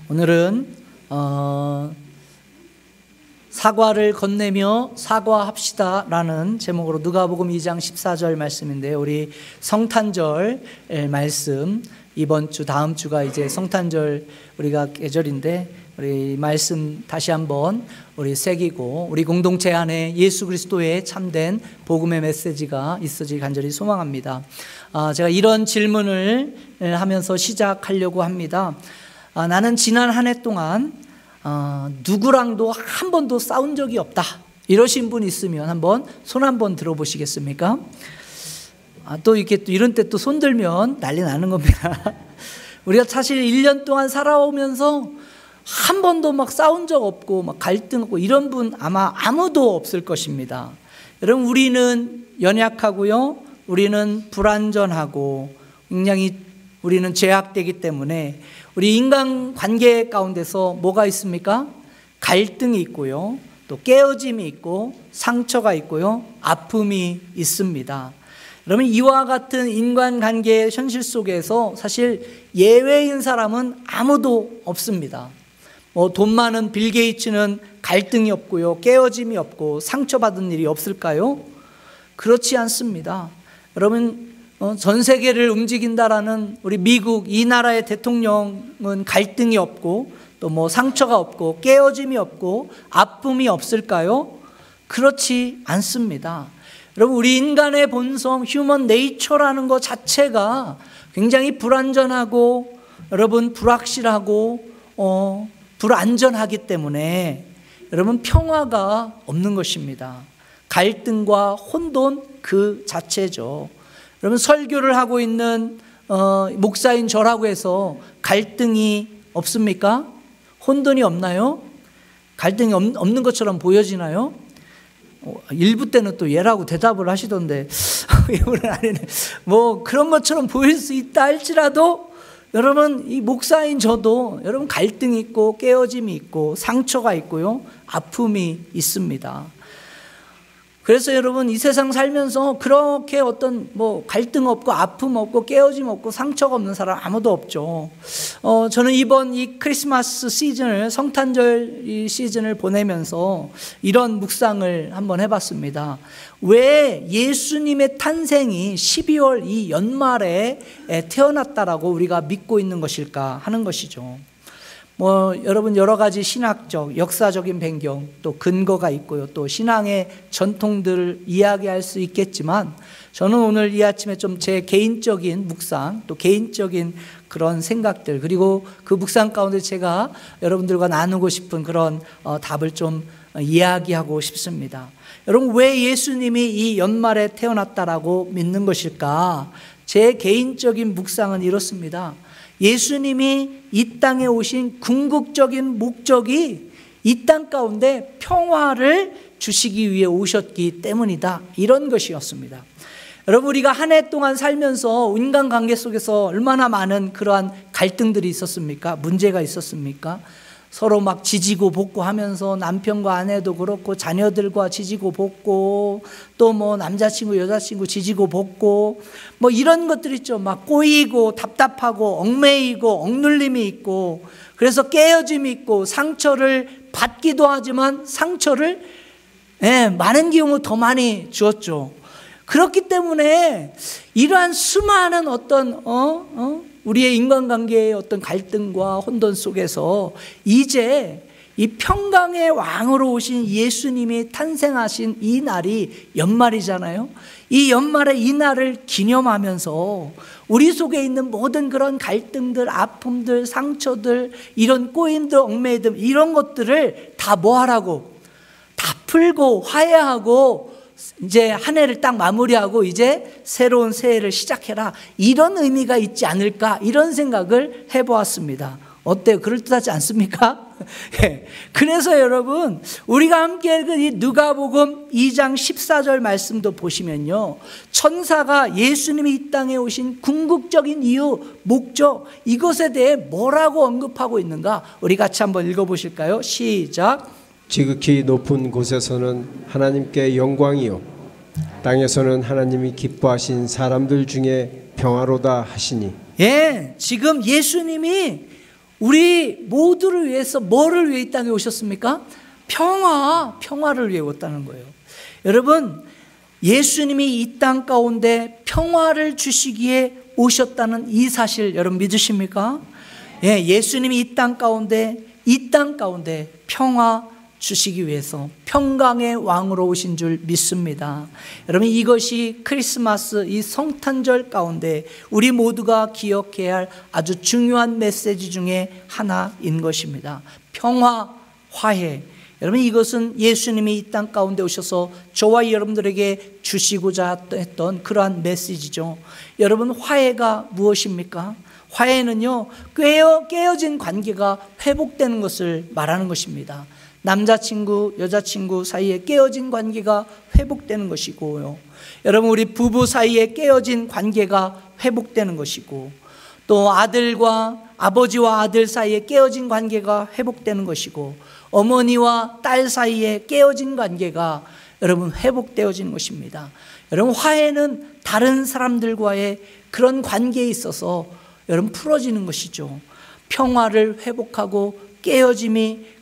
오늘은 사과를 건네며 사과합시다 라는 제목으로 누가복음 2장 14절 말씀인데요. 우리 성탄절 말씀, 이번 주 다음 주가 이제 성탄절 우리가 계절인데 우리 말씀 다시 한번 우리 새기고 우리 공동체 안에 예수 그리스도의 참된 복음의 메시지가 있어질 간절히 소망합니다. 제가 이런 질문을 하면서 시작하려고 합니다. 나는 지난 한 해 동안 누구랑도 한 번도 싸운 적이 없다, 이러신 분 있으면 한번 손 한번 들어보시겠습니까? 또 이렇게 또 이런 때 또 손 들면 난리 나는 겁니다. 우리가 사실 1년 동안 살아오면서 한 번도 막 싸운 적 없고 막 갈등 없고 이런 분 아마 아무도 없을 것입니다. 여러분, 우리는 연약하고요, 우리는 불완전하고 굉장히 우리는 죄악되기 때문에 우리 인간관계 가운데서 뭐가 있습니까? 갈등이 있고요, 또 깨어짐이 있고 상처가 있고요, 아픔이 있습니다. 여러분, 이와 같은 인간관계의 현실 속에서 사실 예외인 사람은 아무도 없습니다. 돈 많은 빌 게이츠는 갈등이 없고요, 깨어짐이 없고 상처받은 일이 없을까요? 그렇지 않습니다. 여러분, 전 세계를 움직인다라는 우리 미국 이 나라의 대통령은 갈등이 없고 또 뭐 상처가 없고 깨어짐이 없고 아픔이 없을까요? 그렇지 않습니다. 여러분, 우리 인간의 본성, 휴먼 네이처라는 것 자체가 굉장히 불완전하고 여러분 불확실하고 불안전하기 때문에 여러분 평화가 없는 것입니다. 갈등과 혼돈 그 자체죠. 여러분, 설교를 하고 있는 목사인 저라고 해서 갈등이 없습니까? 혼돈이 없나요? 갈등이 없는 것처럼 보여지나요? 일부 때는 또 예라고 대답을 하시던데 이번엔 아니네. 뭐 그런 것처럼 보일 수 있다 할지라도 여러분, 이 목사인 저도 여러분 갈등이 있고 깨어짐이 있고 상처가 있고요, 아픔이 있습니다. 그래서 여러분, 이 세상 살면서 그렇게 어떤 뭐 갈등 없고 아픔 없고 깨어짐 없고 상처가 없는 사람 아무도 없죠. 저는 이번 이 크리스마스 시즌을, 성탄절 이 시즌을 보내면서 이런 묵상을 한번 해봤습니다. 왜 예수님의 탄생이 12월 이 연말에 태어났다라고 우리가 믿고 있는 것일까 하는 것이죠. 여러분, 여러 가지 신학적, 역사적인 배경, 또 근거가 있고요, 또 신앙의 전통들을 이야기할 수 있겠지만, 저는 오늘 이 아침에 좀 제 개인적인 묵상, 또 개인적인 그런 생각들, 그리고 그 묵상 가운데 제가 여러분들과 나누고 싶은 그런 답을 좀 이야기하고 싶습니다. 여러분, 왜 예수님이 이 연말에 태어났다라고 믿는 것일까? 제 개인적인 묵상은 이렇습니다. 예수님이 이 땅에 오신 궁극적인 목적이 이 땅 가운데 평화를 주시기 위해 오셨기 때문이다, 이런 것이었습니다. 여러분, 우리가 한 해 동안 살면서 인간관계 속에서 얼마나 많은 그러한 갈등들이 있었습니까? 문제가 있었습니까? 서로 막 지지고 볶고 하면서 남편과 아내도 그렇고 자녀들과 지지고 볶고 또 뭐 남자친구 여자친구 지지고 볶고 뭐 이런 것들 있죠. 막 꼬이고 답답하고 얽매이고 억눌림이 있고, 그래서 깨어짐이 있고 상처를 받기도 하지만 상처를 많은 경우 더 많이 주었죠. 그렇기 때문에 이러한 수많은 어떤 우리의 인간관계의 어떤 갈등과 혼돈 속에서 이제 이 평강의 왕으로 오신 예수님이 탄생하신 이 날이 연말이잖아요. 이 연말의 이 날을 기념하면서 우리 속에 있는 모든 그런 갈등들, 아픔들, 상처들, 이런 꼬임들, 얽매이들, 이런 것들을 다 뭐하라고? 다 풀고 화해하고 이제 한 해를 딱 마무리하고 이제 새로운 새해를 시작해라, 이런 의미가 있지 않을까, 이런 생각을 해보았습니다. 어때요? 그럴듯하지 않습니까? 그래서 여러분, 우리가 함께 읽은 이 누가복음 2장 14절 말씀도 보시면요, 천사가 예수님이 이 땅에 오신 궁극적인 이유, 목적, 이것에 대해 뭐라고 언급하고 있는가, 우리 같이 한번 읽어보실까요? 시작. 지극히 높은 곳에서는 하나님께 영광이요, 땅에서는 하나님이 기뻐하신 사람들 중에 평화로다 하시니. 지금 예수님이 우리 모두를 위해서 뭐를 위해 이 땅에 오셨습니까? 평화를 위해 왔다는 거예요. 여러분, 예수님이 이 땅 가운데 평화를 주시기에 오셨다는 이 사실 여러분 믿으십니까? 예, 예수님이 이 땅 가운데 평화 주시기 위해서 평강의 왕으로 오신 줄 믿습니다. 여러분, 이것이 크리스마스 이 성탄절 가운데 우리 모두가 기억해야 할 아주 중요한 메시지 중에 하나인 것입니다. 평화, 화해. 여러분, 이것은 예수님이 이 땅 가운데 오셔서 저와 여러분들에게 주시고자 했던 그러한 메시지죠. 여러분, 화해가 무엇입니까? 화해는요, 깨어진 관계가 회복되는 것을 말하는 것입니다. 남자친구, 여자친구 사이에 깨어진 관계가 회복되는 것이고요. 여러분, 우리 부부 사이에 깨어진 관계가 회복되는 것이고, 또 아버지와 아들 사이에 깨어진 관계가 회복되는 것이고, 어머니와 딸 사이에 깨어진 관계가 여러분 회복되어지는 것입니다. 여러분, 화해는 다른 사람들과의 그런 관계에 있어서 여러분 풀어지는 것이죠. 평화를 회복하고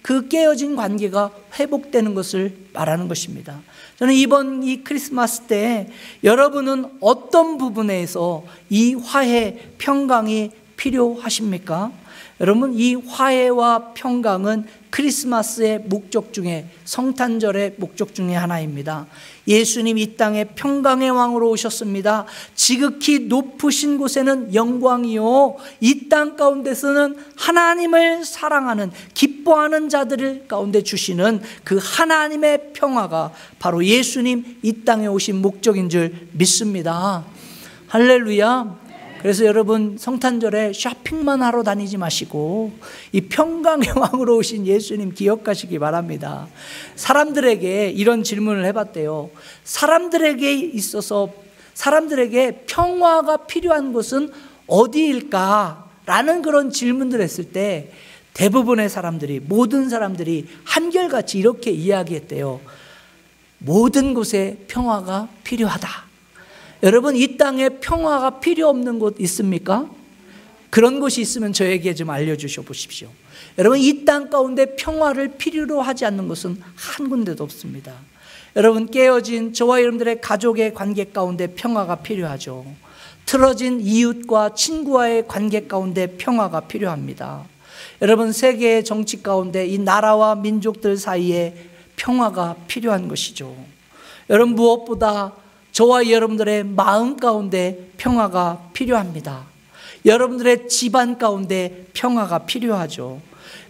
그 깨어진 관계가 회복되는 것을 말하는 것입니다. 저는 이번 이 크리스마스 때 여러분은 어떤 부분에서 이 화해, 평강이 필요하십니까? 여러분, 이 화해와 평강은 크리스마스의 목적 중에, 성탄절의 목적 중에 하나입니다. 예수님이 이 땅에 평강의 왕으로 오셨습니다. 지극히 높으신 곳에는 영광이요, 이 땅 가운데서는 하나님을 사랑하는, 기뻐하는 자들 가운데 주시는 그 하나님의 평화가 바로 예수님 이 땅에 오신 목적인 줄 믿습니다. 할렐루야. 그래서 여러분, 성탄절에 쇼핑만 하러 다니지 마시고 이 평강의 왕으로 오신 예수님 기억하시기 바랍니다. 사람들에게 이런 질문을 해봤대요. 사람들에게 평화가 필요한 곳은 어디일까? 라는 그런 질문들을 했을 때 대부분의 사람들이, 모든 사람들이 한결같이 이렇게 이야기했대요. 모든 곳에 평화가 필요하다. 여러분, 이 땅에 평화가 필요 없는 곳 있습니까? 그런 곳이 있으면 저에게 좀 알려주셔 보십시오. 여러분, 이 땅 가운데 평화를 필요로 하지 않는 곳은 한 군데도 없습니다. 여러분, 깨어진 저와 여러분들의 가족의 관계 가운데 평화가 필요하죠. 틀어진 이웃과 친구와의 관계 가운데 평화가 필요합니다. 여러분, 세계의 정치 가운데 이 나라와 민족들 사이에 평화가 필요한 것이죠. 여러분, 무엇보다 저와 여러분들의 마음 가운데 평화가 필요합니다. 여러분들의 집안 가운데 평화가 필요하죠.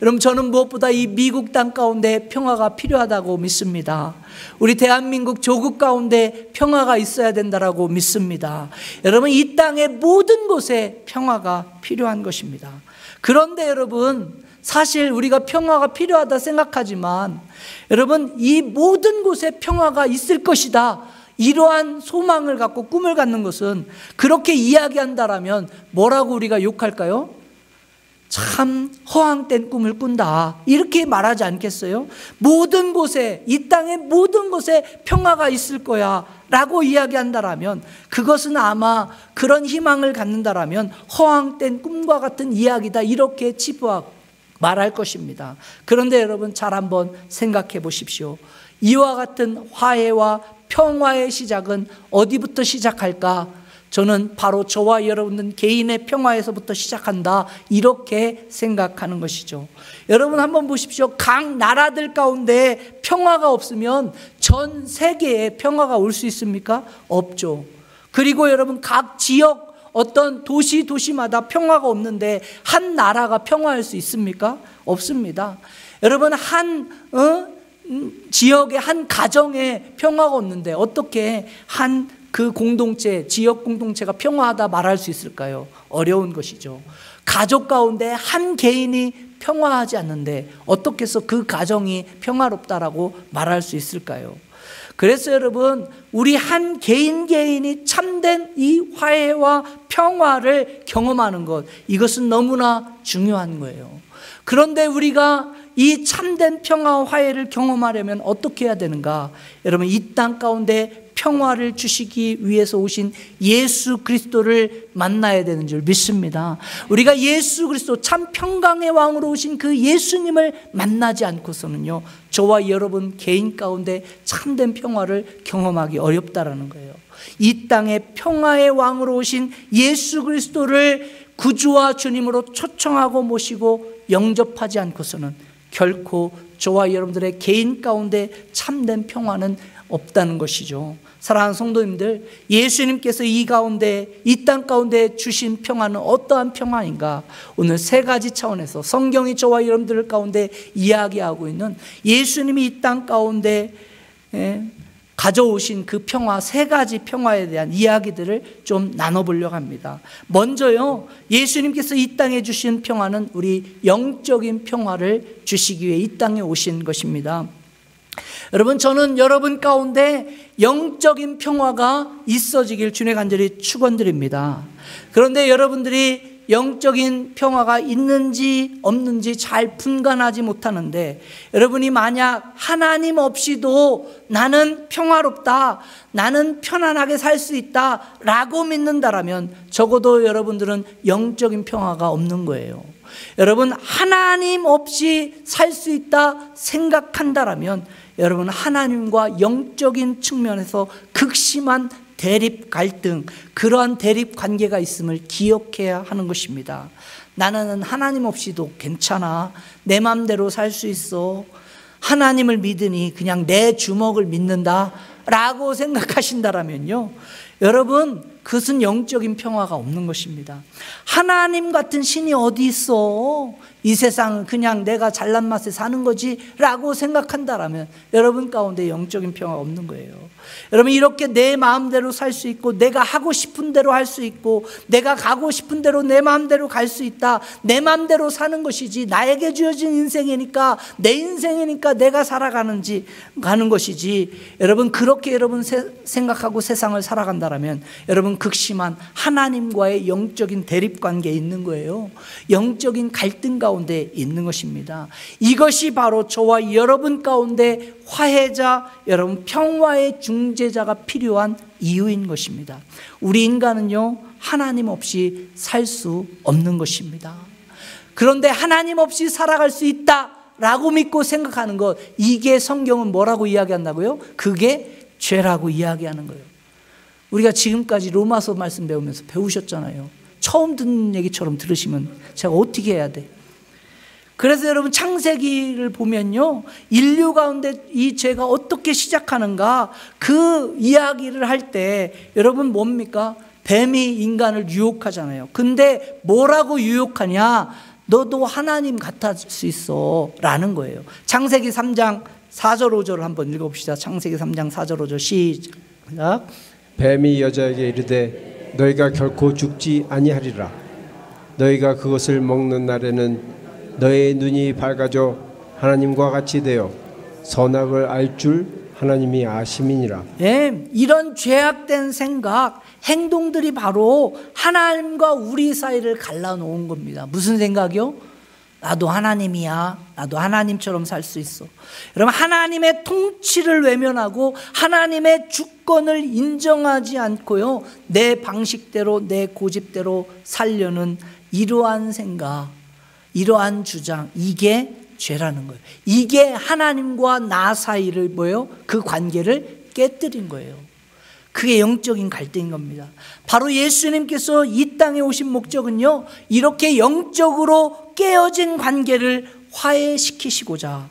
여러분, 저는 무엇보다 이 미국 땅 가운데 평화가 필요하다고 믿습니다. 우리 대한민국 조국 가운데 평화가 있어야 된다고 믿습니다. 여러분, 이 땅의 모든 곳에 평화가 필요한 것입니다. 그런데 여러분, 사실 우리가 평화가 필요하다 생각하지만 여러분, 이 모든 곳에 평화가 있을 것이다, 이러한 소망을 갖고 꿈을 갖는 것은, 그렇게 이야기한다라면 뭐라고 우리가 욕할까요? 참 허황된 꿈을 꾼다, 이렇게 말하지 않겠어요? 모든 곳에, 이 땅의 모든 곳에 평화가 있을 거야 라고 이야기한다라면, 그것은 아마 그런 희망을 갖는다라면 허황된 꿈과 같은 이야기다, 이렇게 치부하고 말할 것입니다. 그런데 여러분, 잘 한번 생각해 보십시오. 이와 같은 화해와 평화의 시작은 어디부터 시작할까? 저는 바로 저와 여러분은 개인의 평화에서부터 시작한다, 이렇게 생각하는 것이죠. 여러분, 한번 보십시오. 각 나라들 가운데 평화가 없으면 전 세계에 평화가 올 수 있습니까? 없죠. 그리고 여러분, 각 지역, 어떤 도시마다 평화가 없는데 한 나라가 평화할 수 있습니까? 없습니다. 여러분, 지역의 한 가정에 평화가 없는데 어떻게 그 공동체, 지역 공동체가 평화하다 말할 수 있을까요? 어려운 것이죠. 가족 가운데 한 개인이 평화하지 않는데 어떻게 해서 그 가정이 평화롭다라고 말할 수 있을까요? 그래서 여러분, 우리 한 개인이 참된 이 화해와 평화를 경험하는 것, 이것은 너무나 중요한 거예요. 그런데 우리가 이 참된 평화와 화해를 경험하려면 어떻게 해야 되는가? 여러분, 이 땅 가운데 평화를 주시기 위해서 오신 예수 그리스도를 만나야 되는 줄 믿습니다. 우리가 예수 그리스도 참 평강의 왕으로 오신 그 예수님을 만나지 않고서는요, 저와 여러분 개인 가운데 참된 평화를 경험하기 어렵다라는 거예요. 이 땅에 평화의 왕으로 오신 예수 그리스도를 구주와 주님으로 초청하고 모시고 영접하지 않고서는 결코 저와 여러분들의 개인 가운데 참된 평화는 없다는 것이죠. 사랑하는 성도님들, 예수님께서 이 땅 가운데 주신 평화는 어떠한 평화인가? 오늘 세 가지 차원에서 성경이 저와 여러분들 가운데 이야기하고 있는 예수님이 이 땅 가운데 가져오신 그 평화, 세 가지 평화에 대한 이야기들을 좀 나눠보려고 합니다. 먼저요, 예수님께서 이 땅에 주신 평화는 우리 영적인 평화를 주시기 위해 이 땅에 오신 것입니다. 여러분, 저는 여러분 가운데 영적인 평화가 있어지길 주님의 간절히 축원드립니다. 그런데 여러분들이 영적인 평화가 있는지 없는지 잘 분간하지 못하는데, 여러분이 만약 하나님 없이도 나는 평화롭다, 나는 편안하게 살 수 있다 라고 믿는다라면 적어도 여러분들은 영적인 평화가 없는 거예요. 여러분, 하나님 없이 살 수 있다 생각한다라면 여러분 하나님과 영적인 측면에서 극심한 대립 갈등, 그러한 대립 관계가 있음을 기억해야 하는 것입니다. 나는 하나님 없이도 괜찮아, 내 마음대로 살 수 있어, 하나님을 믿으니 그냥 내 주먹을 믿는다 라고 생각하신다라면요, 여러분 그것은 영적인 평화가 없는 것입니다. 하나님 같은 신이 어디 있어? 이 세상은 그냥 내가 잘난 맛에 사는 거지 라고 생각한다라면 여러분 가운데 영적인 평화가 없는 거예요. 여러분, 이렇게 내 마음대로 살 수 있고, 내가 하고 싶은 대로 할 수 있고, 내가 가고 싶은 대로 내 마음대로 갈 수 있다, 내 마음대로 사는 것이지, 나에게 주어진 인생이니까, 내 인생이니까 내가 가는 것이지, 여러분 그렇게 여러분 생각하고 세상을 살아간다라면 여러분 극심한 하나님과의 영적인 대립관계에 있는 거예요. 영적인 갈등 가운데 있는 것입니다. 이것이 바로 저와 여러분 가운데 화해자, 여러분 평화의 중재자가 필요한 이유인 것입니다. 우리 인간은요, 하나님 없이 살 수 없는 것입니다. 그런데 하나님 없이 살아갈 수 있다 라고 믿고 생각하는 것, 이게 성경은 뭐라고 이야기한다고요? 그게 죄라고 이야기하는 거예요. 우리가 지금까지 로마서 말씀 배우면서 배우셨잖아요. 처음 듣는 얘기처럼 들으시면 제가 어떻게 해야 돼? 그래서 여러분 창세기를 보면요, 인류 가운데 이 죄가 어떻게 시작하는가, 그 이야기를 할 때 여러분 뭡니까? 뱀이 인간을 유혹하잖아요. 근데 뭐라고 유혹하냐? 너도 하나님 같을 수 있어 라는 거예요. 창세기 3장 4절 5절을 한번 읽어봅시다. 창세기 3장 4절 5절 시작. 뱀이 여자에게 이르되 너희가 결코 죽지 아니하리라. 너희가 그것을 먹는 날에는 너의 눈이 밝아져 하나님과 같이 되어 선악을 알 줄 하나님이 아심이니라. 네, 이런 죄악된 생각, 행동들이 바로 하나님과 우리 사이를 갈라놓은 겁니다. 무슨 생각이요? 나도 하나님이야, 나도 하나님처럼 살 수 있어. 여러분, 하나님의 통치를 외면하고 하나님의 주권을 인정하지 않고요, 내 방식대로 내 고집대로 살려는 이러한 생각, 이러한 주장, 이게 죄라는 거예요. 이게 하나님과 나 사이를 뭐예요? 그 관계를 깨뜨린 거예요. 그게 영적인 갈등인 겁니다. 바로 예수님께서 이 땅에 오신 목적은요, 이렇게 영적으로 깨어진 관계를 화해시키시고자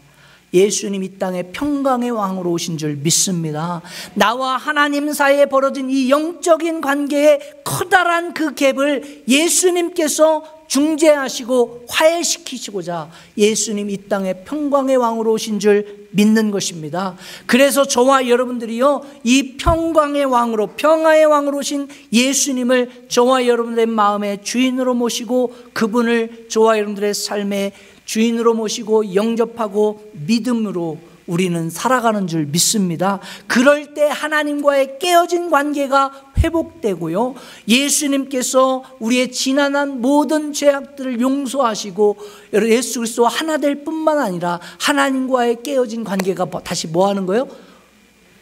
예수님 이 땅에 평강의 왕으로 오신 줄 믿습니다. 나와 하나님 사이에 벌어진 이 영적인 관계의 커다란 그 갭을 예수님께서 중재하시고 화해시키시고자 예수님 이 땅에 평강의 왕으로 오신 줄 믿는 것입니다. 그래서 저와 여러분들이요, 이 평강의 왕으로, 평화의 왕으로 오신 예수님을 저와 여러분들의 마음의 주인으로 모시고 그분을 저와 여러분들의 삶의 주인으로 모시고 영접하고 믿음으로 우리는 살아가는 줄 믿습니다. 그럴 때 하나님과의 깨어진 관계가 회복되고요, 예수님께서 우리의 지난한 모든 죄악들을 용서하시고 예수 그리스도와 하나 될 뿐만 아니라 하나님과의 깨어진 관계가 다시 뭐 하는 거예요?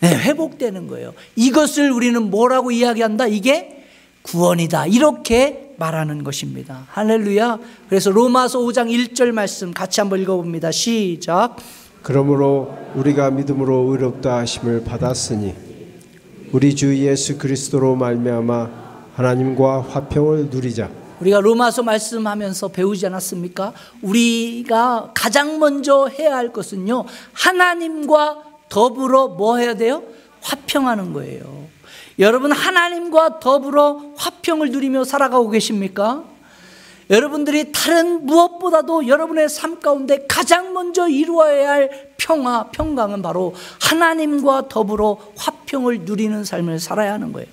네, 회복되는 거예요. 이것을 우리는 뭐라고 이야기한다? 이게 구원이다. 이렇게 말하는 것입니다. 할렐루야. 그래서 로마서 5장 1절 말씀 같이 한번 읽어봅니다. 시작. 그러므로 우리가 믿음으로 의롭다 하심을 받았으니 우리 주 예수 그리스도로 말미암아 하나님과 화평을 누리자. 우리가 로마서 말씀하면서 배우지 않았습니까? 우리가 가장 먼저 해야 할 것은요, 하나님과 더불어 뭐 해야 돼요? 화평하는 거예요. 여러분, 하나님과 더불어 화평을 누리며 살아가고 계십니까? 여러분들이 다른 무엇보다도 여러분의 삶 가운데 가장 먼저 이루어야 할 평화, 평강은 바로 하나님과 더불어 화평을 누리는 삶을 살아야 하는 거예요.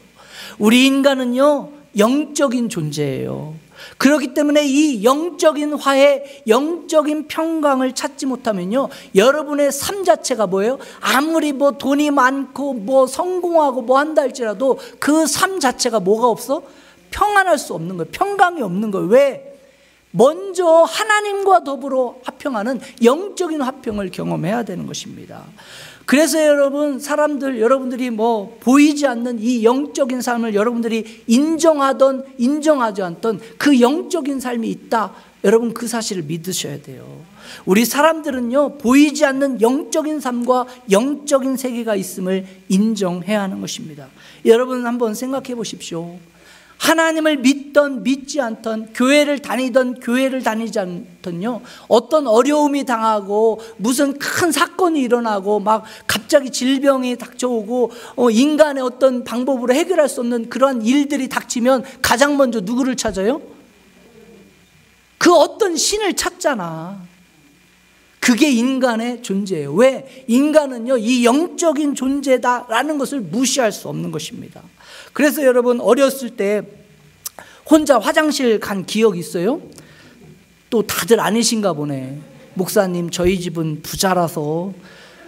우리 인간은요, 영적인 존재예요. 그렇기 때문에 이 영적인 화해, 영적인 평강을 찾지 못하면요, 여러분의 삶 자체가 뭐예요? 아무리 뭐 돈이 많고 뭐 성공하고 뭐 한다 할지라도 그 삶 자체가 뭐가 없어? 평안할 수 없는 거예요. 평강이 없는 거예요. 왜? 먼저 하나님과 더불어 화평하는 영적인 화평을 경험해야 되는 것입니다. 그래서 여러분들이 뭐 보이지 않는 이 영적인 삶을 여러분들이 인정하던 인정하지 않던 그 영적인 삶이 있다. 여러분, 그 사실을 믿으셔야 돼요. 우리 사람들은요, 보이지 않는 영적인 삶과 영적인 세계가 있음을 인정해야 하는 것입니다. 여러분 한번 생각해 보십시오. 하나님을 믿던 믿지 않던, 교회를 다니던 교회를 다니지 않던요, 어떤 어려움이 당하고 무슨 큰 사건이 일어나고 막 갑자기 질병이 닥쳐오고 인간의 어떤 방법으로 해결할 수 없는 그러한 일들이 닥치면 가장 먼저 누구를 찾아요? 그 어떤 신을 찾잖아. 그게 인간의 존재예요. 왜? 인간은요, 이 영적인 존재다라는 것을 무시할 수 없는 것입니다. 그래서 여러분, 어렸을 때 혼자 화장실 간 기억 있어요? 또 다들 아니신가 보네. 목사님, 저희 집은 부자라서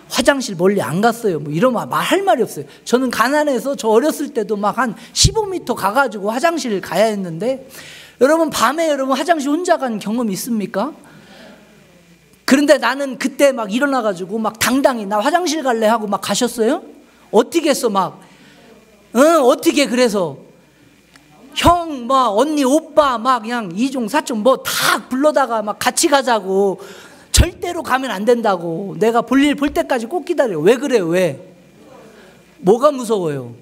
화장실 멀리 안 갔어요. 뭐 이러면 말할 말이 없어요. 저는 가난해서 저 어렸을 때도 막 한 15m 가가지고 화장실을 가야 했는데, 여러분 밤에 여러분 화장실 혼자 간 경험 있습니까? 그런데 나는 그때 막 일어나가지고 막 당당히 나 화장실 갈래 하고 막 가셨어요? 어떻게 했어? 어떻게 그래서 형, 막 언니, 오빠 막 그냥 이종 사촌 뭐 다 불러다가 막 같이 가자고, 절대로 가면 안 된다고, 내가 볼 일 볼 때까지 꼭 기다려. 왜 그래요? 왜? 뭐가 무서워요?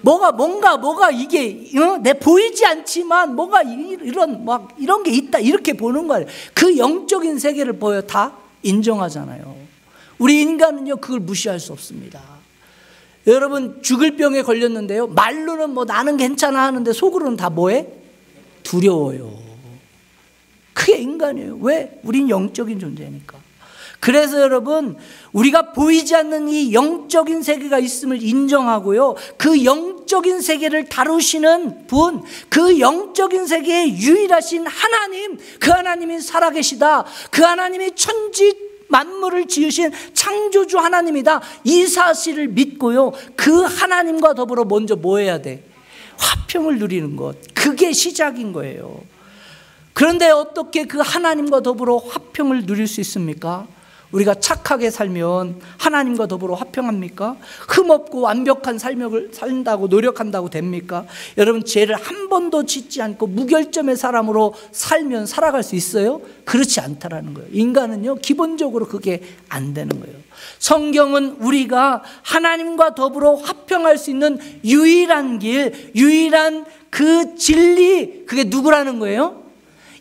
뭔가 이게 내 보이지 않지만 뭐가 이런 게 있다 이렇게 보는 거예요. 그 영적인 세계를 보여 다 인정하잖아요. 우리 인간은요, 그걸 무시할 수 없습니다. 여러분, 죽을 병에 걸렸는데요, 말로는 뭐 나는 괜찮아 하는데 속으로는 다 뭐해? 두려워요. 그게 인간이에요. 왜? 우린 영적인 존재니까. 그래서 여러분, 우리가 보이지 않는 이 영적인 세계가 있음을 인정하고요, 그 영적인 세계를 다루시는 분, 그 영적인 세계의 유일하신 하나님, 그 하나님이 살아계시다, 그 하나님이 천지 만물을 지으신 창조주 하나님이다, 이 사실을 믿고요, 그 하나님과 더불어 먼저 뭐 해야 돼? 화평을 누리는 것. 그게 시작인 거예요. 그런데 어떻게 그 하나님과 더불어 화평을 누릴 수 있습니까? 우리가 착하게 살면 하나님과 더불어 화평합니까? 흠없고 완벽한 삶을 산다고 노력한다고 됩니까? 여러분, 죄를 한 번도 짓지 않고 무결점의 사람으로 살면 살아갈 수 있어요? 그렇지 않다라는 거예요. 인간은요, 기본적으로 그게 안 되는 거예요. 성경은 우리가 하나님과 더불어 화평할 수 있는 유일한 길, 유일한 그 진리, 그게 누구라는 거예요?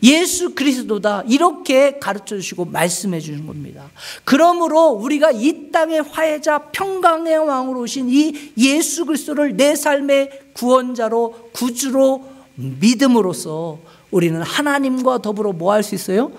예수 그리스도다, 이렇게 가르쳐 주시고 말씀해 주는 겁니다. 그러므로 우리가 이 땅의 화해자, 평강의 왕으로 오신 이 예수 그리스도를 내 삶의 구원자로, 구주로 믿음으로써 우리는 하나님과 더불어 뭐 할 수 있어요?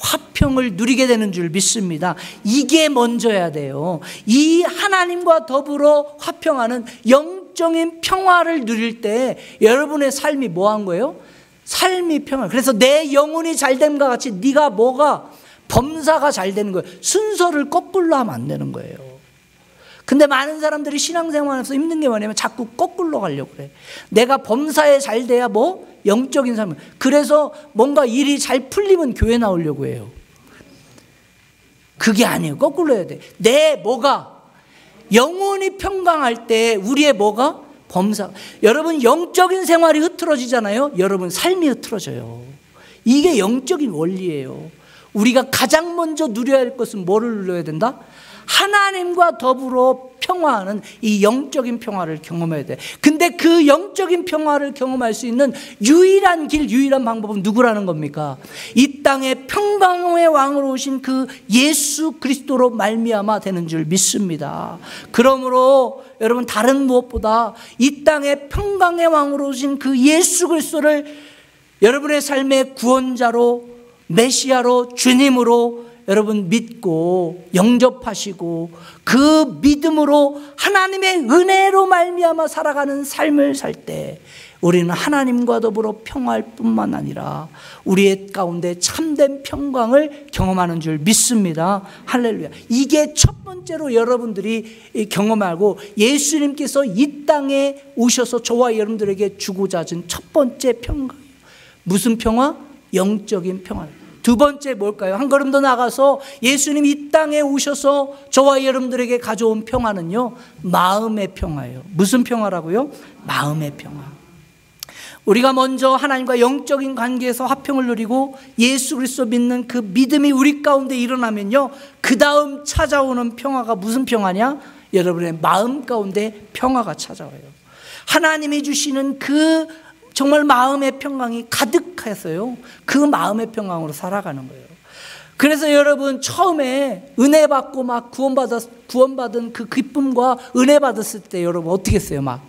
화평을 누리게 되는 줄 믿습니다. 이게 먼저야 돼요. 이 하나님과 더불어 화평하는 영적인 평화를 누릴 때 여러분의 삶이 뭐 한 거예요? 삶이 평화. 그래서 내 영혼이 잘됨과 같이 네가 뭐가 범사가 잘 되는 거예요. 순서를 거꾸로 하면 안 되는 거예요. 근데 많은 사람들이 신앙생활에서 힘든 게 뭐냐면 자꾸 거꾸로 가려고 그래. 내가 범사에 잘 돼야 뭐 영적인 삶. 그래서 뭔가 일이 잘 풀리면 교회 나오려고 해요. 그게 아니에요. 거꾸로 해야 돼. 내 뭐가 영혼이 평강할 때 우리의 뭐가? 범사. 여러분 영적인 생활이 흐트러지잖아요. 여러분 삶이 흐트러져요. 이게 영적인 원리예요. 우리가 가장 먼저 누려야 할 것은 뭐를 누려야 된다? 하나님과 더불어 평화하는 이 영적인 평화를 경험해야 돼. 근데 그 영적인 평화를 경험할 수 있는 유일한 길, 유일한 방법은 누구라는 겁니까? 이 땅에 평강의 왕으로 오신 그 예수 그리스도로 말미암아 되는 줄 믿습니다. 그러므로 여러분 다른 무엇보다 이 땅에 평강의 왕으로 오신 그 예수 그리스도를 여러분의 삶의 구원자로, 메시아로, 주님으로 여러분 믿고 영접하시고 그 믿음으로 하나님의 은혜로 말미암아 살아가는 삶을 살 때 우리는 하나님과 더불어 평화할 뿐만 아니라 우리의 가운데 참된 평강을 경험하는 줄 믿습니다. 할렐루야. 이게 첫 번째로 여러분들이 경험하고 예수님께서 이 땅에 오셔서 저와 여러분들에게 주고자 하신 첫 번째 평강이에요. 무슨 평화? 영적인 평화. 두 번째 뭘까요? 한 걸음 더 나가서 예수님이 이 땅에 오셔서 저와 여러분들에게 가져온 평화는요, 마음의 평화예요. 무슨 평화라고요? 마음의 평화. 우리가 먼저 하나님과 영적인 관계에서 화평을 누리고 예수 그리스도 믿는 그 믿음이 우리 가운데 일어나면요, 그 다음 찾아오는 평화가 무슨 평화냐? 여러분의 마음 가운데 평화가 찾아와요. 하나님이 주시는 그 정말 마음의 평강이 가득해서요, 그 마음의 평강으로 살아가는 거예요. 그래서 여러분 처음에 은혜 받고 막 구원받은 그 기쁨과 은혜 받았을 때 여러분 어떻게 했어요? 막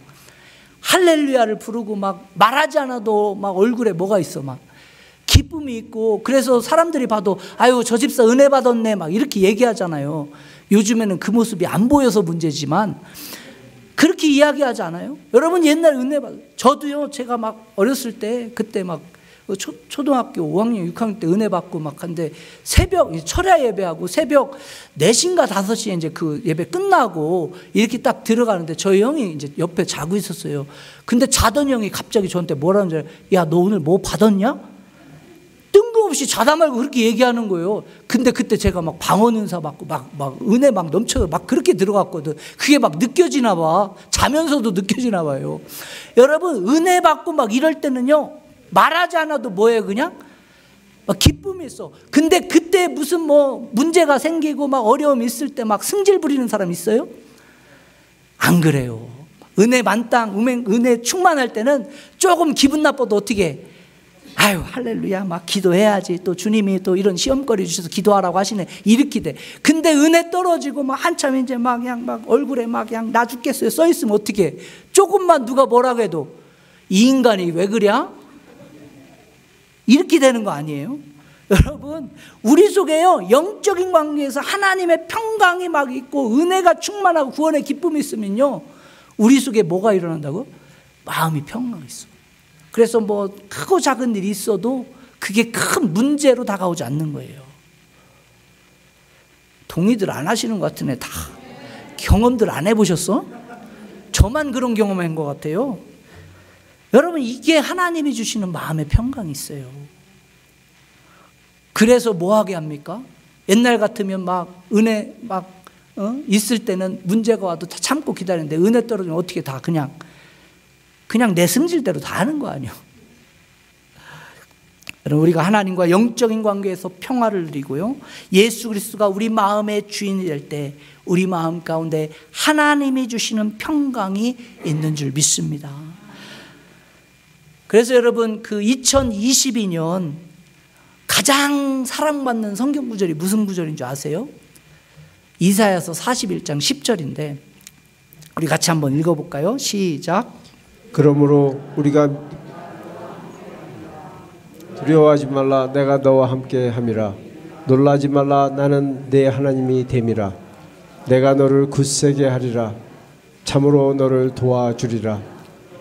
할렐루야를 부르고 막 말하지 않아도 막 얼굴에 뭐가 있어, 막 기쁨이 있고. 그래서 사람들이 봐도 아유 저 집사 은혜 받았네 막 이렇게 얘기하잖아요. 요즘에는 그 모습이 안 보여서 문제지만 그렇게 이야기하지 않아요? 여러분 옛날 은혜 받아요. 저도요, 제가 막 어렸을 때 그때 막 초등학교 5학년 6학년 때 은혜 받고 막 한데 새벽 철야 예배하고 새벽 4시인가 5시에 이제 그 예배 끝나고 이렇게 딱 들어가는데 저희 형이 이제 옆에 자고 있었어요. 근데 자던 형이 갑자기 저한테 뭐라는 줄 알아요? 야, 너 오늘 뭐 받았냐? 뜬금없이 자다 말고 그렇게 얘기하는 거예요. 근데 그때 제가 막 방언 은사 받고 막 은혜 막 넘쳐 막 그렇게 들어갔거든. 그게 막 느껴지나 봐. 자면서도 느껴지나 봐요. 여러분 은혜 받고 막 이럴 때는요, 말하지 않아도 뭐예요? 그냥 막 기쁨이 있어. 근데 그때 무슨 뭐 문제가 생기고 막 어려움이 있을 때 막 승질 부리는 사람 있어요? 안 그래요. 은혜 만땅, 은혜 충만할 때는 조금 기분 나빠도 어떻게 해? 아유 할렐루야 막 기도해야지, 또 주님이 또 이런 시험거리 주셔서 기도하라고 하시네, 이렇게 돼. 근데 은혜 떨어지고 막 한참 이제 막 그냥 막 얼굴에 막 그냥 나 죽겠어요 써 있으면 어떻게 해? 조금만 누가 뭐라고 해도 이 인간이 왜 그래? 이렇게 되는 거 아니에요? 여러분 우리 속에요, 영적인 관계에서 하나님의 평강이 막 있고 은혜가 충만하고 구원의 기쁨이 있으면요, 우리 속에 뭐가 일어난다고? 마음이 평강이 있어. 그래서 뭐 크고 작은 일이 있어도 그게 큰 문제로 다가오지 않는 거예요. 동의들 안 하시는 것 같으네. 다 경험들 안 해보셨어? 저만 그런 경험한 것 같아요. 여러분 이게 하나님이 주시는 마음의 평강이 있어요. 그래서 뭐 하게 합니까? 옛날 같으면 막 은혜 막 있을 때는 문제가 와도 다 참고 기다리는데 은혜 떨어지면 어떻게 다 그냥 내 승질대로 다 하는 거 아니에요. 여러분 우리가 하나님과 영적인 관계에서 평화를 누리고요, 예수 그리스도가 우리 마음의 주인이 될 때 우리 마음 가운데 하나님이 주시는 평강이 있는 줄 믿습니다. 그래서 여러분 그 2022년 가장 사랑받는 성경 구절이 무슨 구절인 줄 아세요? 이사야서 41장 10절인데 우리 같이 한번 읽어볼까요? 시작. 그러므로 우리가 두려워하지 말라, 내가 너와 함께 함이라. 놀라지 말라, 나는 네 하나님이 됨이라. 내가 너를 굳세게 하리라. 참으로 너를 도와주리라.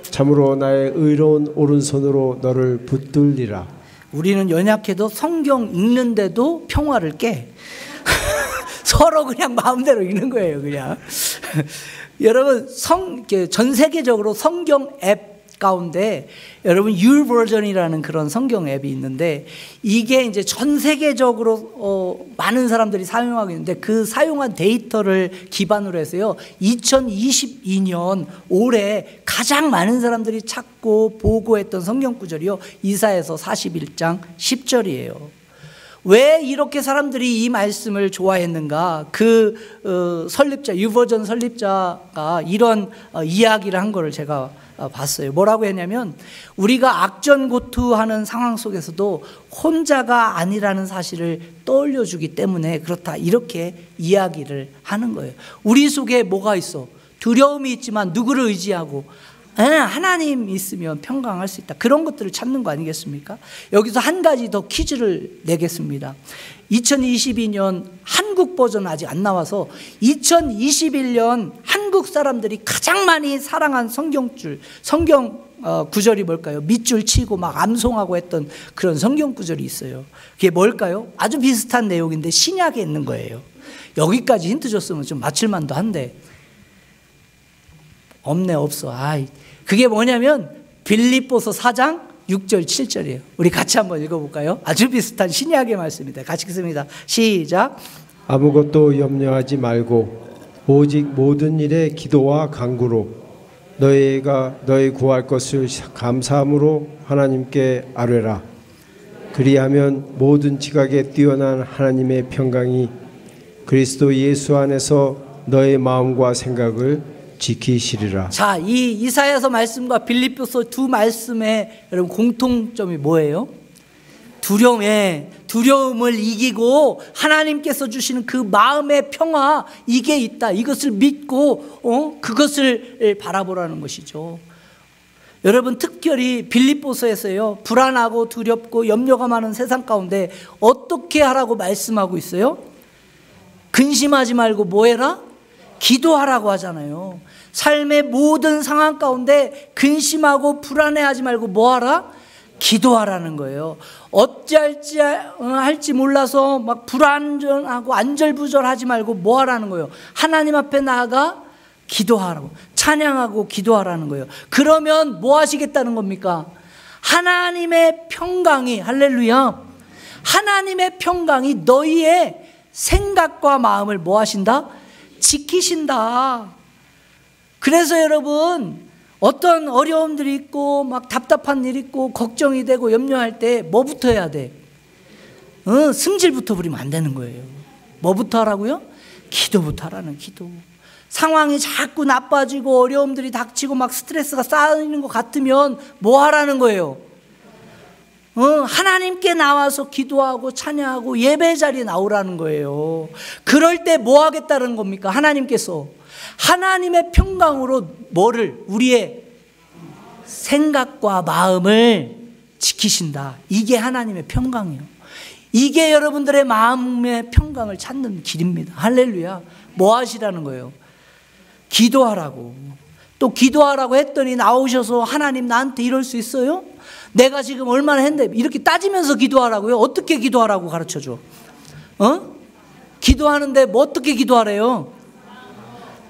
참으로 나의 의로운 오른손으로 너를 붙들리라. 우리는 연약해도 성경 읽는데도 평화를 깨. 서로 그냥 마음대로 읽는 거예요, 그냥. 여러분 전 세계적으로 성경 앱 가운데 여러분 YouVersion이라는 그런 성경 앱이 있는데 이게 이제 전 세계적으로 많은 사람들이 사용하고 있는데 그 사용한 데이터를 기반으로 해서요 2022년 올해 가장 많은 사람들이 찾고 보고했던 성경 구절이요 이사야서 41장 10절이에요. 왜 이렇게 사람들이 이 말씀을 좋아했는가? 그 설립자, 유버전 설립자가 이런 이야기를 한 거를 제가 봤어요. 뭐라고 했냐면 우리가 악전고투하는 상황 속에서도 혼자가 아니라는 사실을 떠올려주기 때문에 그렇다 이렇게 이야기를 하는 거예요. 우리 속에 뭐가 있어? 두려움이 있지만 누구를 의지하고 하나님 있으면 평강할 수 있다. 그런 것들을 찾는 거 아니겠습니까? 여기서 한 가지 더 퀴즈를 내겠습니다. 2022년 한국 버전 아직 안 나와서 2021년 한국 사람들이 가장 많이 사랑한 성경 구절이 뭘까요? 밑줄 치고 막 암송하고 했던 그런 성경 구절이 있어요. 그게 뭘까요? 아주 비슷한 내용인데 신약에 있는 거예요. 여기까지 힌트 줬으면 좀 맞힐만도 한데 없어. 그게 뭐냐면 빌립보서 4장 6절 7절이에요. 우리 같이 한번 읽어볼까요? 아주 비슷한 신약의 말씀입니다. 같이 읽습니다. 시작. 아무것도 염려하지 말고 오직 모든 일에 기도와 간구로 너희가 너희 구할 것을 감사함으로 하나님께 아뢰라. 그리하면 모든 지각에 뛰어난 하나님의 평강이 그리스도 예수 안에서 너의 마음과 생각을 지키시리라. 자, 이 이사야서 말씀과 빌립보서 두 말씀의 여러분 공통점이 뭐예요? 두려움을 이기고 하나님께서 주시는 그 마음의 평화 이게 있다. 이것을 믿고 그것을 바라보라는 것이죠. 여러분 특별히 빌립보서에서요 불안하고 두렵고 염려가 많은 세상 가운데 어떻게 하라고 말씀하고 있어요? 근심하지 말고 뭐 해라? 기도하라고 하잖아요. 삶의 모든 상황 가운데 근심하고 불안해하지 말고 뭐하라? 기도하라는 거예요. 어찌할지 몰라서 막 불안정하고 안절부절하지 말고 뭐하라는 거예요? 하나님 앞에 나아가 기도하라고, 찬양하고 기도하라는 거예요. 그러면 뭐 하시겠다는 겁니까? 하나님의 평강이, 할렐루야, 하나님의 평강이 너희의 생각과 마음을 뭐 하신다? 지키신다. 그래서 여러분 어떤 어려움들이 있고 막 답답한 일이 있고 걱정이 되고 염려할 때 뭐부터 해야 돼? 승질부터 부리면 안 되는 거예요. 뭐부터 하라고요? 기도부터 하라는 기도. 상황이 자꾸 나빠지고 어려움들이 닥치고 막 스트레스가 쌓이는 것 같으면 뭐 하라는 거예요? 하나님께 나와서 기도하고 찬양하고 예배 자리에 나오라는 거예요. 그럴 때 뭐 하겠다는 겁니까? 하나님께서 하나님의 평강으로 뭐를? 우리의 생각과 마음을 지키신다. 이게 하나님의 평강이에요. 이게 여러분들의 마음의 평강을 찾는 길입니다. 할렐루야. 뭐 하시라는 거예요? 기도하라고. 또 기도하라고 했더니 나오셔서 하나님 나한테 이럴 수 있어요? 내가 지금 얼마나 했는데 이렇게 따지면서 기도하라고요? 어떻게 기도하라고 가르쳐줘? 기도하는데 뭐 어떻게 기도하래요?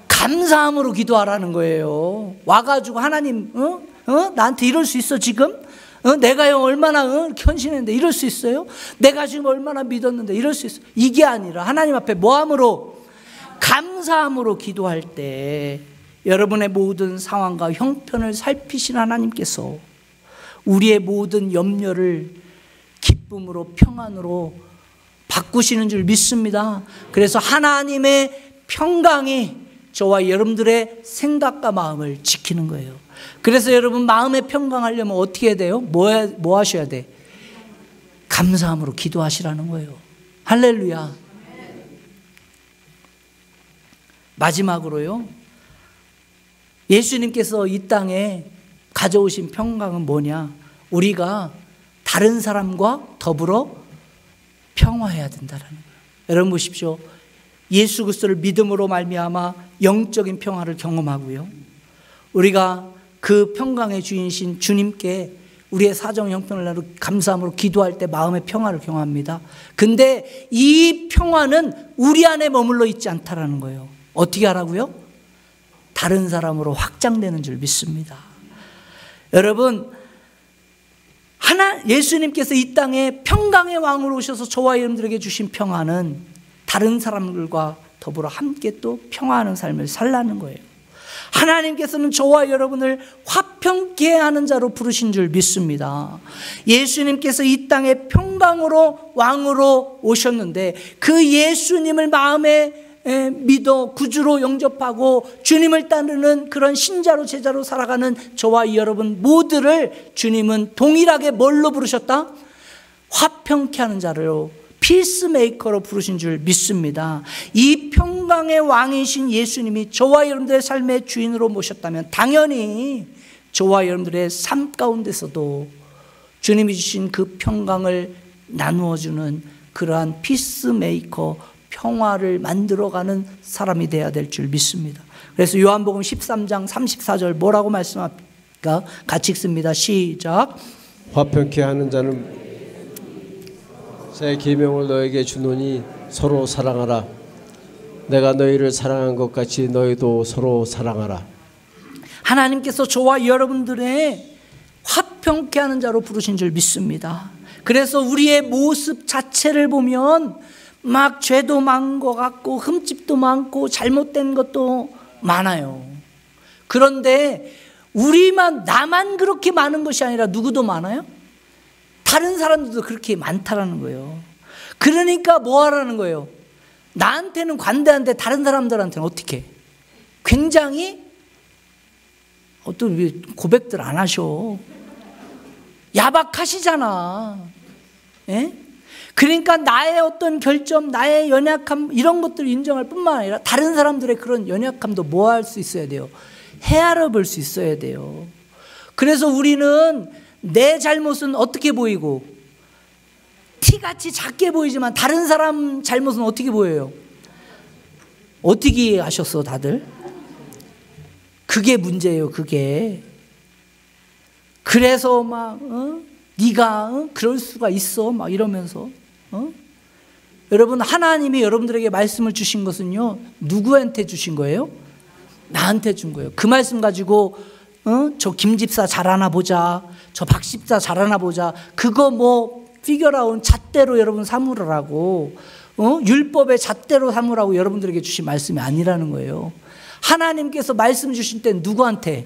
감사함으로 기도하라는 거예요. 와가지고 하나님 나한테 이럴 수 있어 지금? 내가 얼마나 헌신했는데 이럴 수 있어요? 내가 지금 얼마나 믿었는데 이럴 수 있어? 이게 아니라 하나님 앞에 뭐함으로? 감사함으로 기도할 때 여러분의 모든 상황과 형편을 살피신 하나님께서 우리의 모든 염려를 기쁨으로 평안으로 바꾸시는 줄 믿습니다. 그래서 하나님의 평강이 저와 여러분들의 생각과 마음을 지키는 거예요. 그래서 여러분 마음의 평강하려면 어떻게 해야 돼요? 뭐 하셔야 돼? 감사함으로 기도하시라는 거예요. 할렐루야. 마지막으로요, 예수님께서 이 땅에 가져오신 평강은 뭐냐? 우리가 다른 사람과 더불어 평화해야 된다는 거예요. 여러분 보십시오. 예수 그리스도를 믿음으로 말미암아 영적인 평화를 경험하고요, 우리가 그 평강의 주인이신 주님께 우리의 사정 형편을 나누고 감사함으로 기도할 때 마음의 평화를 경험합니다. 근데 이 평화는 우리 안에 머물러 있지 않다라는 거예요. 어떻게 하라고요? 다른 사람으로 확장되는 줄 믿습니다. 여러분, 예수님께서 이 땅에 평강의 왕으로 오셔서 저와 여러분들에게 주신 평화는 다른 사람들과 더불어 함께 또 평화하는 삶을 살라는 거예요. 하나님께서는 저와 여러분을 화평케 하는 자로 부르신 줄 믿습니다. 예수님께서 이 땅에 평강으로 왕으로 오셨는데 그 예수님을 마음에 믿어 구주로 영접하고 주님을 따르는 그런 신자로 제자로 살아가는 저와 여러분 모두를 주님은 동일하게 뭘로 부르셨다? 화평케 하는 자로, 피스메이커로 부르신 줄 믿습니다. 이 평강의 왕이신 예수님이 저와 여러분들의 삶의 주인으로 모셨다면 당연히 저와 여러분들의 삶 가운데서도 주님이 주신 그 평강을 나누어주는 그러한 피스메이커, 평화를 만들어가는 사람이 되어야 될 줄 믿습니다. 그래서 요한복음 13장 34절 뭐라고 말씀합니까? 같이 읽습니다. 시작. 화평케 하는 자는 새 계명을 너에게 주노니 서로 사랑하라. 내가 너희를 사랑한 것 같이 너희도 서로 사랑하라. 하나님께서 저와 여러분들의 화평케 하는 자로 부르신 줄 믿습니다. 그래서 우리의 모습 자체를 보면 막 죄도 많은 것 같고 흠집도 많고 잘못된 것도 많아요. 그런데 나만 그렇게 많은 것이 아니라 누구도 많아요? 다른 사람들도 그렇게 많다라는 거예요. 그러니까 뭐 하라는 거예요? 나한테는 관대한데 다른 사람들한테는 어떻게? 굉장히 어떤 고백들 안 하셔. 야박하시잖아. 예? 그러니까 나의 어떤 결점, 나의 연약함 이런 것들을 인정할 뿐만 아니라 다른 사람들의 그런 연약함도 뭐 할 수 있어야 돼요? 헤아려 볼 수 있어야 돼요. 그래서 우리는 내 잘못은 어떻게 보이고 티같이 작게 보이지만 다른 사람 잘못은 어떻게 보여요? 어떻게 하셨어 다들? 그게 문제예요. 그게. 그래서 막 네가 그럴 수가 있어 막 이러면서 여러분, 하나님이 여러분들에게 말씀을 주신 것은요 누구한테 주신 거예요? 나한테 준 거예요. 그 말씀 가지고 저 김집사 잘하나 보자, 저 박집사 잘하나 보자, 그거 뭐 피겨라운 잣대로 여러분 삼으라고, 율법의 잣대로 삼으라고 여러분들에게 주신 말씀이 아니라는 거예요. 하나님께서 말씀 주신 때 누구한테?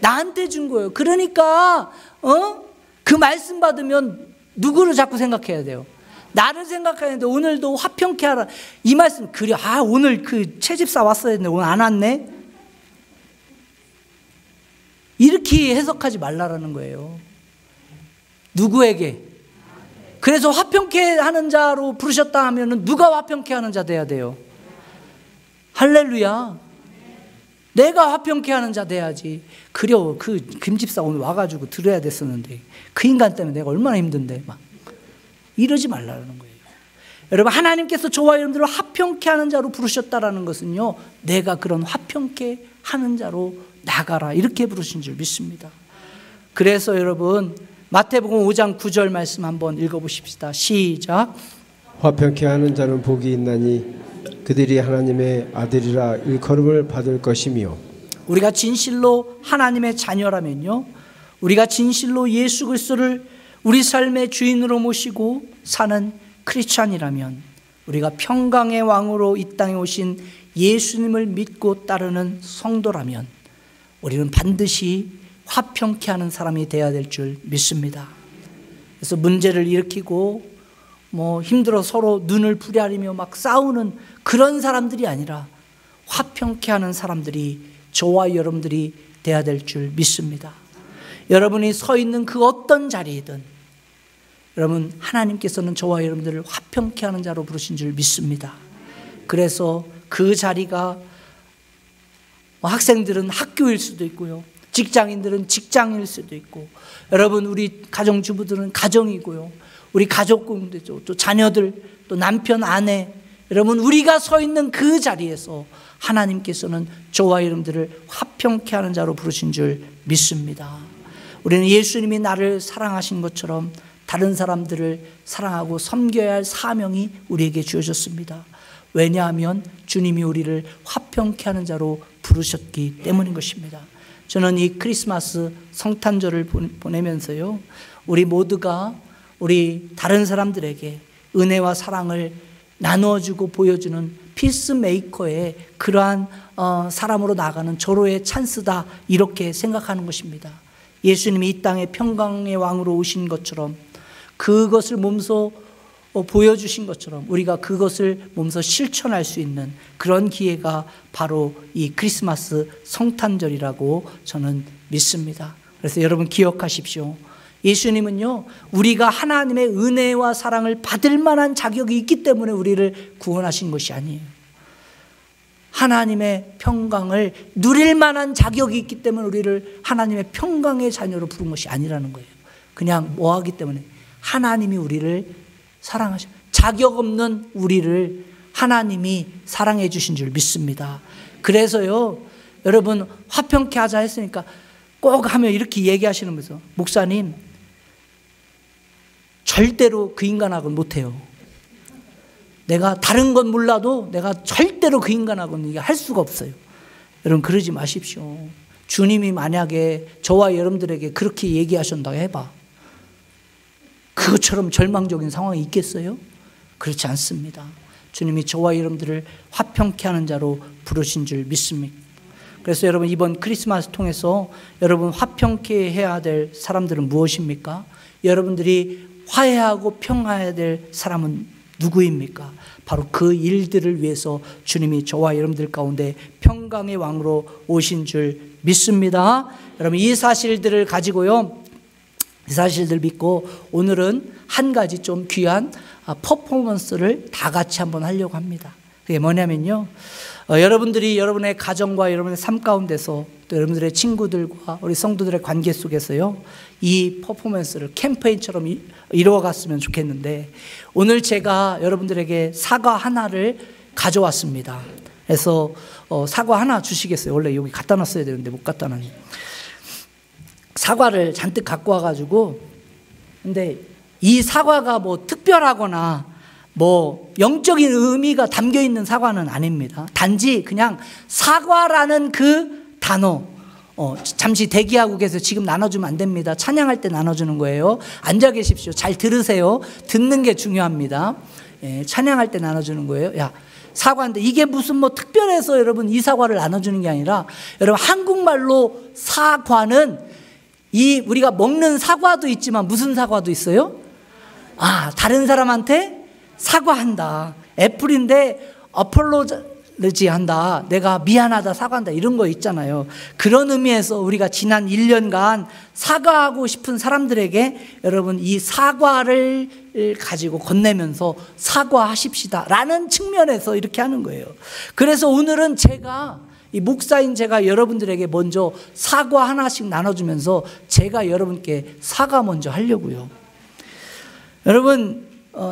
나한테 준 거예요. 그러니까 그 말씀 받으면 누구를 자꾸 생각해야 돼요? 나를 생각하는데 오늘도 화평케 하라 이 말씀. 그래, 오늘 그 채집사 왔어야 했는데 오늘 안 왔네, 이렇게 해석하지 말라라는 거예요. 누구에게? 그래서 화평케 하는 자로 부르셨다 하면은 누가 화평케 하는 자 돼야 돼요? 할렐루야. 내가 화평케 하는 자 돼야지. 그래, 그 김집사 오늘 와가지고 들어야 됐었는데 그 인간 때문에 내가 얼마나 힘든데 막 이러지 말라는 거예요. 여러분, 하나님께서 저와 여러분들을 화평케 하는 자로 부르셨다라는 것은요 내가 그런 화평케 하는 자로 나가라 이렇게 부르신 줄 믿습니다. 그래서 여러분, 마태복음 5장 9절 말씀 한번 읽어보십시다. 시작. 화평케 하는 자는 복이 있나니 그들이 하나님의 아들이라 일컬음을 받을 것이며. 우리가 진실로 하나님의 자녀라면요, 우리가 진실로 예수 그리스도를 우리 삶의 주인으로 모시고 사는 크리스찬이라면, 우리가 평강의 왕으로 이 땅에 오신 예수님을 믿고 따르는 성도라면 우리는 반드시 화평케 하는 사람이 되어야 될 줄 믿습니다. 그래서 문제를 일으키고 뭐 힘들어 서로 눈을 부랴리며 막 싸우는 그런 사람들이 아니라 화평케 하는 사람들이 저와 여러분들이 되어야 될 줄 믿습니다. 여러분이 서 있는 그 어떤 자리이든 여러분, 하나님께서는 저와 여러분들을 화평케 하는 자로 부르신 줄 믿습니다. 그래서 그 자리가 학생들은 학교일 수도 있고요, 직장인들은 직장일 수도 있고, 여러분 우리 가정주부들은 가정이고요, 우리 가족군들, 또 자녀들, 또 남편, 아내, 여러분 우리가 서 있는 그 자리에서 하나님께서는 저와 여러분들을 화평케 하는 자로 부르신 줄 믿습니다. 우리는 예수님이 나를 사랑하신 것처럼 다른 사람들을 사랑하고 섬겨야 할 사명이 우리에게 주어졌습니다. 왜냐하면 주님이 우리를 화평케 하는 자로 부르셨기 때문인 것입니다. 저는 이 크리스마스 성탄절을 보내면서요, 우리 모두가 우리 다른 사람들에게 은혜와 사랑을 나누어주고 보여주는 피스메이커의 그러한 사람으로 나가는 절호의 찬스다, 이렇게 생각하는 것입니다. 예수님이 이 땅에 평강의 왕으로 오신 것처럼, 그것을 몸소 보여주신 것처럼 우리가 그것을 몸소 실천할 수 있는 그런 기회가 바로 이 크리스마스 성탄절이라고 저는 믿습니다. 그래서 여러분 기억하십시오. 예수님은요, 우리가 하나님의 은혜와 사랑을 받을 만한 자격이 있기 때문에 우리를 구원하신 것이 아니에요. 하나님의 평강을 누릴 만한 자격이 있기 때문에 우리를 하나님의 평강의 자녀로 부른 것이 아니라는 거예요. 그냥 뭐하기 때문에 하나님이 우리를 사랑하셔, 자격 없는 우리를 하나님이 사랑해 주신 줄 믿습니다. 그래서요, 여러분 화평케 하자 했으니까 꼭 하면 이렇게 얘기하시는 거죠. 목사님, 절대로 그 인간하고는 못해요. 내가 다른 건 몰라도 내가 절대로 그 인간하고는 이게 할 수가 없어요. 여러분 그러지 마십시오. 주님이 만약에 저와 여러분들에게 그렇게 얘기하신다고 해봐, 그것처럼 절망적인 상황이 있겠어요? 그렇지 않습니다. 주님이 저와 여러분들을 화평케 하는 자로 부르신 줄 믿습니다. 그래서 여러분 이번 크리스마스 통해서 여러분 화평케 해야 될 사람들은 무엇입니까? 여러분들이 화해하고 평화해야 될 사람은 누구입니까? 바로 그 일들을 위해서 주님이 저와 여러분들 가운데 평강의 왕으로 오신 줄 믿습니다. 여러분 이 사실들을 가지고요, 이 사실들 믿고 오늘은 한 가지 좀 귀한 퍼포먼스를 다 같이 한번 하려고 합니다. 그게 뭐냐면요, 여러분들이 여러분의 가정과 여러분의 삶 가운데서 또 여러분들의 친구들과 우리 성도들의 관계 속에서요, 이 퍼포먼스를 캠페인처럼 이루어갔으면 좋겠는데, 오늘 제가 여러분들에게 사과 하나를 가져왔습니다. 그래서 사과 하나 주시겠어요? 원래 여기 갖다 놨어야 되는데 못 갖다 놨네요. 사과를 잔뜩 갖고 와가지고, 근데 이 사과가 뭐 특별하거나 뭐 영적인 의미가 담겨 있는 사과는 아닙니다. 단지 그냥 사과라는 그 단어, 잠시 대기하고 계세요. 지금 나눠주면 안 됩니다. 찬양할 때 나눠주는 거예요. 앉아 계십시오. 잘 들으세요. 듣는 게 중요합니다. 예, 찬양할 때 나눠주는 거예요. 야, 사과인데 이게 무슨 뭐 특별해서 여러분 이 사과를 나눠주는 게 아니라, 여러분 한국말로 사과는 이 우리가 먹는 사과도 있지만 무슨 사과도 있어요? 다른 사람한테 사과한다. 애플인데 어폴로지 한다. 내가 미안하다, 사과한다, 이런 거 있잖아요. 그런 의미에서 우리가 지난 1년간 사과하고 싶은 사람들에게 여러분 이 사과를 가지고 건네면서 사과하십시다 라는 측면에서 이렇게 하는 거예요. 그래서 오늘은 이 목사인 제가 여러분들에게 먼저 사과 하나씩 나눠주면서 제가 여러분께 사과 먼저 하려고요. 여러분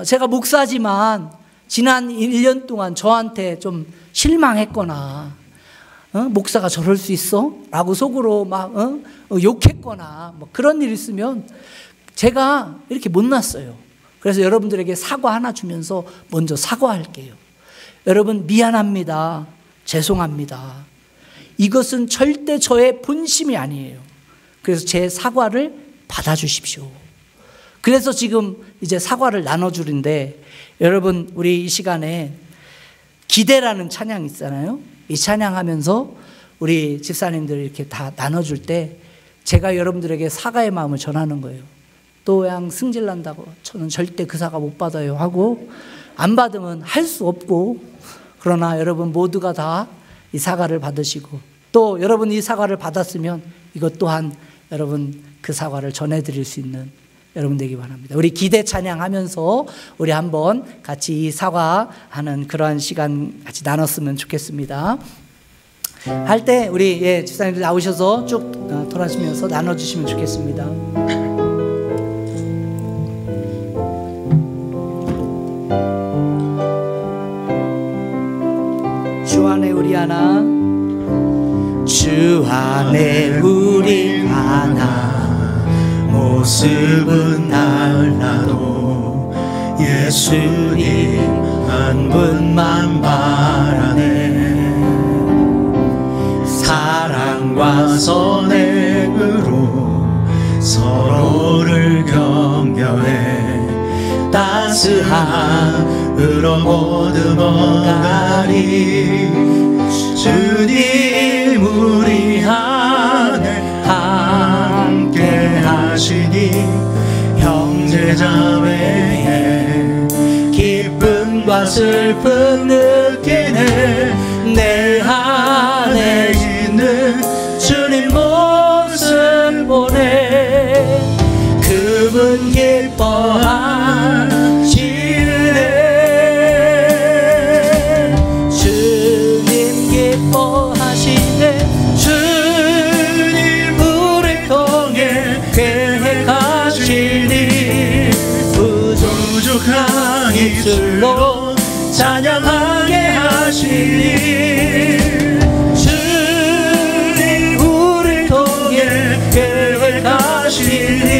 제가 목사지만 지난 1년 동안 저한테 좀 실망했거나 목사가 저럴 수 있어? 라고 속으로 막 욕했거나 뭐 그런 일 있으면 제가 이렇게 못났어요. 그래서 여러분들에게 사과 하나 주면서 먼저 사과할게요. 여러분 미안합니다. 죄송합니다. 이것은 절대 저의 본심이 아니에요. 그래서 제 사과를 받아주십시오. 그래서 지금 이제 사과를 나눠주는데, 여러분 우리 이 시간에 기대라는 찬양 있잖아요. 이 찬양하면서 우리 집사님들 이렇게 다 나눠줄 때 제가 여러분들에게 사과의 마음을 전하는 거예요. 또 그냥 승질난다고 저는 절대 그 사과 못 받아요 하고, 안 받으면 할 수 없고, 그러나 여러분 모두가 다 이 사과를 받으시고, 또 여러분 이 사과를 받았으면 이것 또한 여러분 그 사과를 전해드릴 수 있는 여러분 되기 바랍니다. 우리 기대 찬양하면서 우리 한번 같이 이 사과하는 그러한 시간 같이 나눴으면 좋겠습니다. 할 때 우리 집사님들 나오셔서 쭉 돌아주시면서 나눠주시면 좋겠습니다. 주 안에 우리 하나, 주 안에 우리 하나, 모습은 달라도 예수님 한 분만 바라네. 사랑과 선의 따스함으로 모두 먹으리. 주님 우리 안에 함께 하시니 형제자매의 기쁨과 슬픔 느끼네. 내 안에 있는 주님 모습 보네. 그분 기뻐하시네. 주님 기뻐하시네. 주님 우리 통해 계획하시니 부족한 입술로 찬양하게 하시니. 주님 우리 통해 계획하시니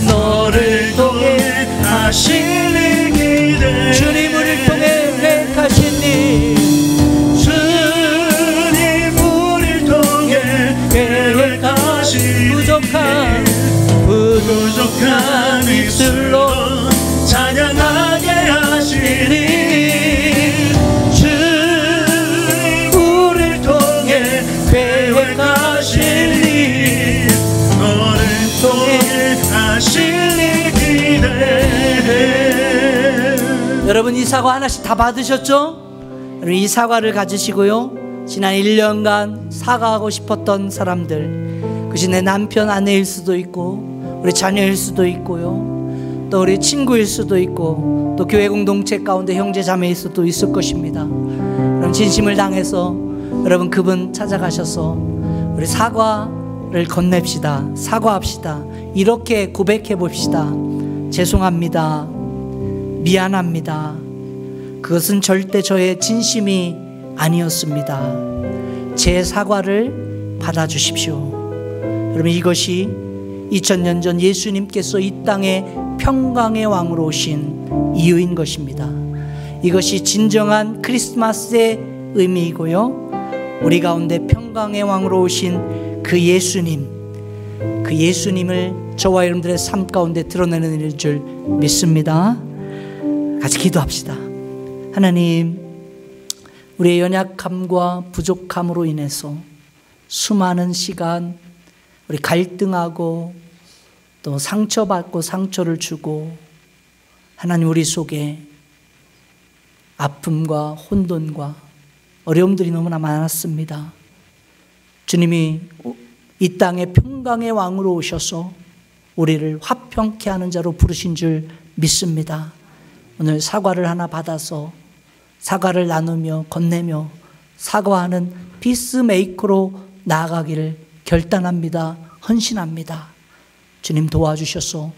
너를 통해 하시니 기대. 주님 우리 통해 계획하시니. 주님 우리 통해 계획하시니 부족한 입술로 찬양하게 하시니. 주님 우리 통해 계획하시니 너를 통해 하시니 기대. 여러분 이 사과 하나씩 다 받으셨죠? 여러분 이 사과를 가지시고요, 지난 1년간 사과하고 싶었던 사람들, 그것이 내 남편 아내일 수도 있고 우리 자녀일 수도 있고요, 또 우리 친구일 수도 있고 또 교회 공동체 가운데 형제 자매일 수도 있을 것입니다. 그럼 진심을 당해서 여러분 그분 찾아가셔서 우리 사과를 건넵시다. 사과합시다. 이렇게 고백해 봅시다. 죄송합니다. 미안합니다. 그것은 절대 저의 진심이 아니었습니다. 제 사과를 받아주십시오. 여러분 이것이 2000년 전 예수님께서 이 땅에 평강의 왕으로 오신 이유인 것입니다. 이것이 진정한 크리스마스의 의미이고요, 우리 가운데 평강의 왕으로 오신 그 예수님을 저와 여러분들의 삶 가운데 드러내는 일일 줄 믿습니다. 같이 기도합시다. 하나님, 우리의 연약함과 부족함으로 인해서 수많은 시간 우리 갈등하고 또 상처받고 상처를 주고, 하나님 우리 속에 아픔과 혼돈과 어려움들이 너무나 많았습니다. 주님이 이 땅에 평강의 왕으로 오셔서 우리를 화평케 하는 자로 부르신 줄 믿습니다. 오늘 사과를 하나 받아서 사과를 나누며 건네며 사과하는 피스메이커로 나아가기를 결단합니다. 헌신합니다. 주님 도와주셔서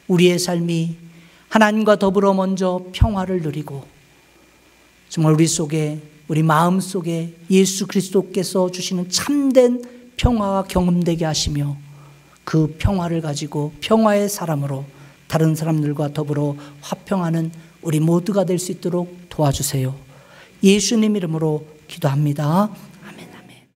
우리의 삶이 하나님과 더불어 먼저 평화를 누리고, 정말 우리 속에, 우리 마음 속에 예수 그리스도께서 주시는 참된 평화가 경험되게 하시며, 그 평화를 가지고 평화의 사람으로 다른 사람들과 더불어 화평하는 우리 모두가 될 수 있도록 도와주세요. 예수님 이름으로 기도합니다.